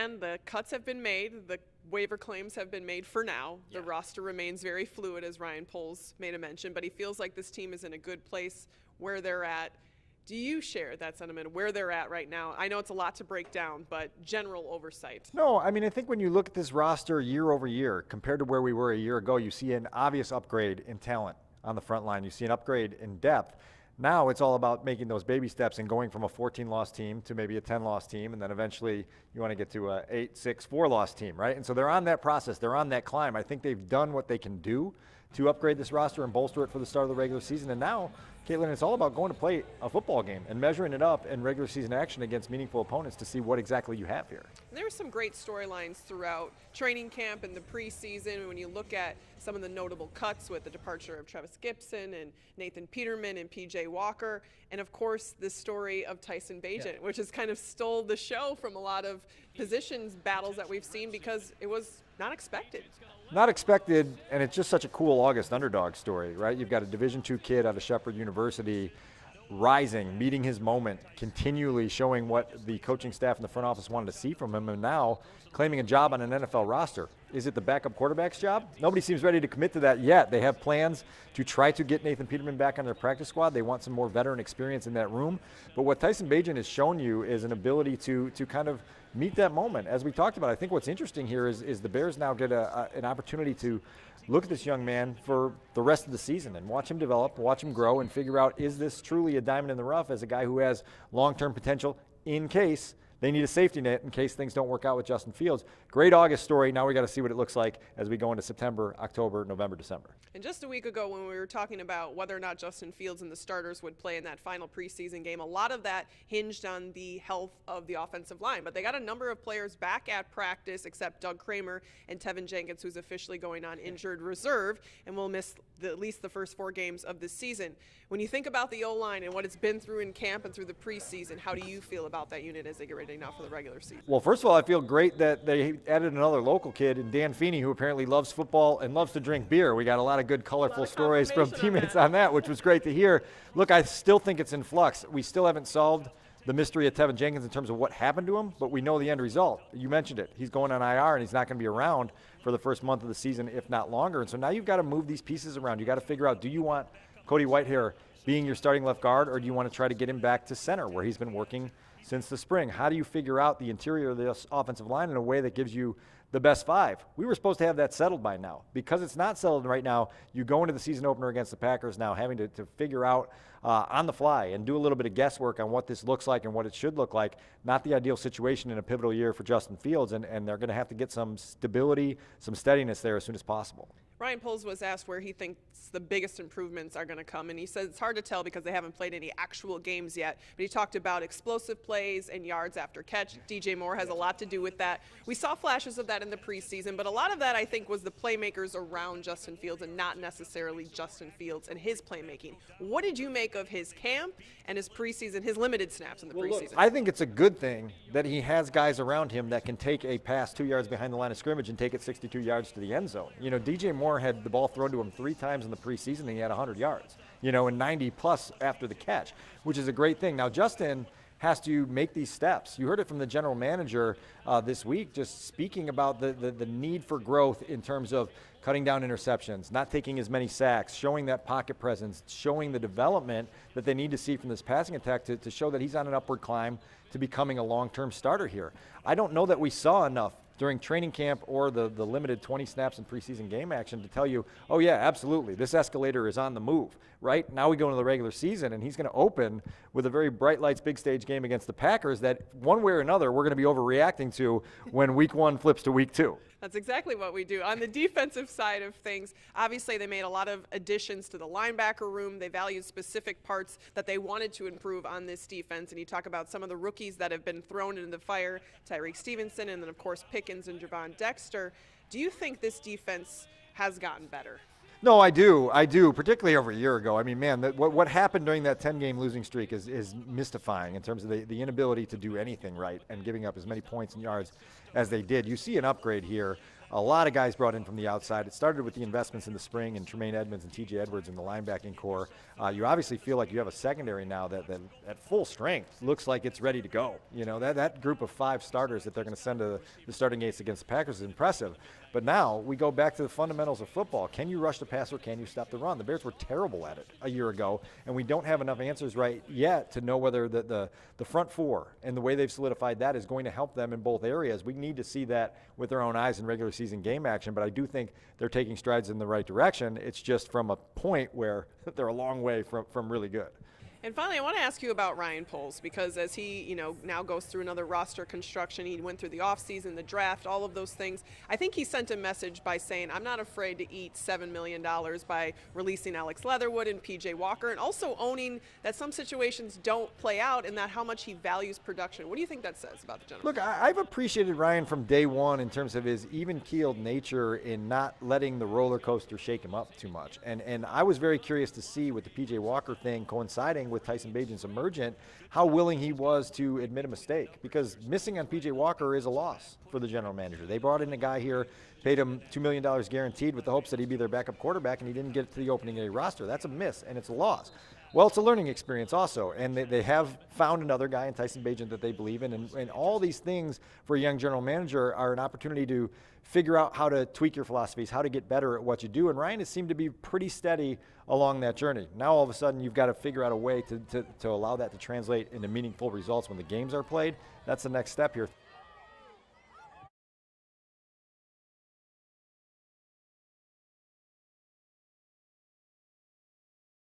understand the cuts have been made, the waiver claims have been made for now. The roster remains very fluid, as Ryan Poles made a mention, but he feels like this team is in a good place where they're at. Do you share that sentiment, where they're at right now? I know it's a lot to break down, but general oversight. No, I mean, I think when you look at this roster year over year, compared to where we were a year ago, you see an obvious upgrade in talent on the front line. You see an upgrade in depth. Now it's all about making those baby steps and going from a 14-loss team to maybe a 10-loss team, and then eventually you want to get to a 8-6, 4-loss team, right? And so they're on that process. They're on that climb. I think they've done what they can do to upgrade this roster and bolster it for the start of the regular season. And now, Kaitlin, it's all about going to play a football game and measuring it up in regular season action against meaningful opponents to see what exactly you have here. There were some great storylines throughout training camp and the preseason when you look at some of the notable cuts with the departure of Travis Gibson and Nathan Peterman and PJ Walker, and of course the story of Tyson Bagent, which has kind of stole the show from a lot of positions battles that we've seen because it was not expected. Not expected, and it's just such a cool August underdog story, right? You've got a Division II kid out of Shepherd University rising, meeting his moment, continually showing what the coaching staff and the front office wanted to see from him, and now claiming a job on an NFL roster. Is it the backup quarterback's job? Nobody seems ready to commit to that yet. They have plans to try to get Nathan Peterman back on their practice squad. They want some more veteran experience in that room. But what Tyson Bagent has shown you is an ability to kind of meet that moment. As we talked about, I think what's interesting here is the Bears now get an opportunity to look at this young man for the rest of the season and watch him develop, watch him grow, and figure out, is this truly a diamond in the rough as a guy who has long-term potential in case they need a safety net in case things don't work out with Justin Fields. Great August story. Now we got to see what it looks like as we go into September, October, November, December. And just a week ago when we were talking about whether or not Justin Fields and the starters would play in that final preseason game, a lot of that hinged on the health of the offensive line. But they got a number of players back at practice except Doug Kramer and Tevin Jenkins, who's officially going on injured reserve and will miss at least the first 4 games of this season. When you think about the O-line and what it's been through in camp and through the preseason, how do you feel about that unit as they get ready now for the regular season? Well, first of all, I feel great that they added another local kid, in Dan Feeney, who apparently loves football and loves to drink beer. We got a lot of good, colorful stories from teammates on that, which was great to hear. Look, I still think it's in flux. We still haven't solved the mystery of Tevin Jenkins in terms of what happened to him, but we know the end result. You mentioned it. He's going on IR, and he's not going to be around for the first month of the season, if not longer. And so now you've got to move these pieces around. You got to figure out, do you want Cody Whitehair being your starting left guard, or do you want to try to get him back to center where he's been working since the spring? How do you figure out the interior of this offensive line in a way that gives you the best 5? We were supposed to have that settled by now. Because it's not settled right now, you go into the season opener against the Packers now having to figure out on the fly and do a little bit of guesswork on what this looks like and what it should look like. Not the ideal situation in a pivotal year for Justin Fields, and they're going to have to get some stability, some steadiness there as soon as possible. Ryan Poles was asked where he thinks the biggest improvements are going to come, and he said it's hard to tell because they haven't played any actual games yet, but he talked about explosive plays and yards after catch. DJ Moore has a lot to do with that. We saw flashes of that in the preseason, but a lot of that, I think, was the playmakers around Justin Fields and not necessarily Justin Fields and his playmaking. What did you make of his camp and his preseason, his limited snaps in the preseason? Look, I think it's a good thing that he has guys around him that can take a pass 2 yards behind the line of scrimmage and take it 62 yards to the end zone. You know, DJ Moore had the ball thrown to him 3 times in the preseason, and he had 100 yards, and 90-plus after the catch, which is a great thing. Now, Justin has to make these steps. You heard it from the general manager this week, just speaking about the need for growth in terms of cutting down interceptions, not taking as many sacks, showing that pocket presence, showing the development that they need to see from this passing attack to show that he's on an upward climb to becoming a long-term starter here. I don't know that we saw enough during training camp or the limited 20 snaps in preseason game action to tell you, oh yeah, absolutely, this escalator is on the move, right? Now we go into the regular season, and he's going to open with a very bright lights, big stage game against the Packers that one way or another we're going to be overreacting to when week 1 flips to week 2. That's exactly what we do. On the defensive side of things, obviously they made a lot of additions to the linebacker room. They valued specific parts that they wanted to improve on this defense. And you talk about some of the rookies that have been thrown into the fire, Tyreek Stevenson, and then, of course, Pickens and Javon Dexter. Do you think this defense has gotten better? No, I do, particularly over a year ago. I mean, man, what happened during that 10-game losing streak is mystifying in terms of the inability to do anything right and giving up as many points and yards as they did. You see an upgrade here A lot of guys brought in from the outside. It started with the investments in the spring and Tremaine Edmonds and TJ Edwards in the linebacking core. You obviously feel like you have a secondary now that at full strength looks like it's ready to go. You know, that group of 5 starters that they're going to send to the starting gates against the Packers is impressive. But now we go back to the fundamentals of football. Can you rush the passer? Can you stop the run? The Bears were terrible at it a year ago, and we don't have enough answers right yet to know whether the front 4 and the way they've solidified that is going to help them in both areas. We need to see that with our own eyes in regular season game action, but I do think they're taking strides in the right direction. It's just from a point where they're a long way from really good. And finally, I want to ask you about Ryan Poles, because as he, now goes through another roster construction, he went through the offseason, the draft, all of those things. I think he sent a message by saying, I'm not afraid to eat $7 million by releasing Alex Leatherwood and PJ Walker, and also owning that some situations don't play out and that how much he values production. What do you think that says about the gentleman? Look, I've appreciated Ryan from day one in terms of his even-keeled nature in not letting the roller coaster shake him up too much. And I was very curious to see with the PJ Walker thing coinciding with Tyson Bagent's emergent, how willing he was to admit a mistake, because missing on PJ Walker is a loss for the general manager. They brought in a guy here, paid him $2 million guaranteed with the hopes that he'd be their backup quarterback, and he didn't get to the opening day roster. That's a miss, and it's a loss. Well, it's a learning experience also, and they have found another guy in Tyson Bagent that they believe in, and all these things for a young general manager are an opportunity to figure out how to tweak your philosophies, how to get better at what you do, and Ryan has seemed to be pretty steady along that journey. Now all of a sudden you've got to figure out a way to allow that to translate into meaningful results when the games are played. That's the next step here.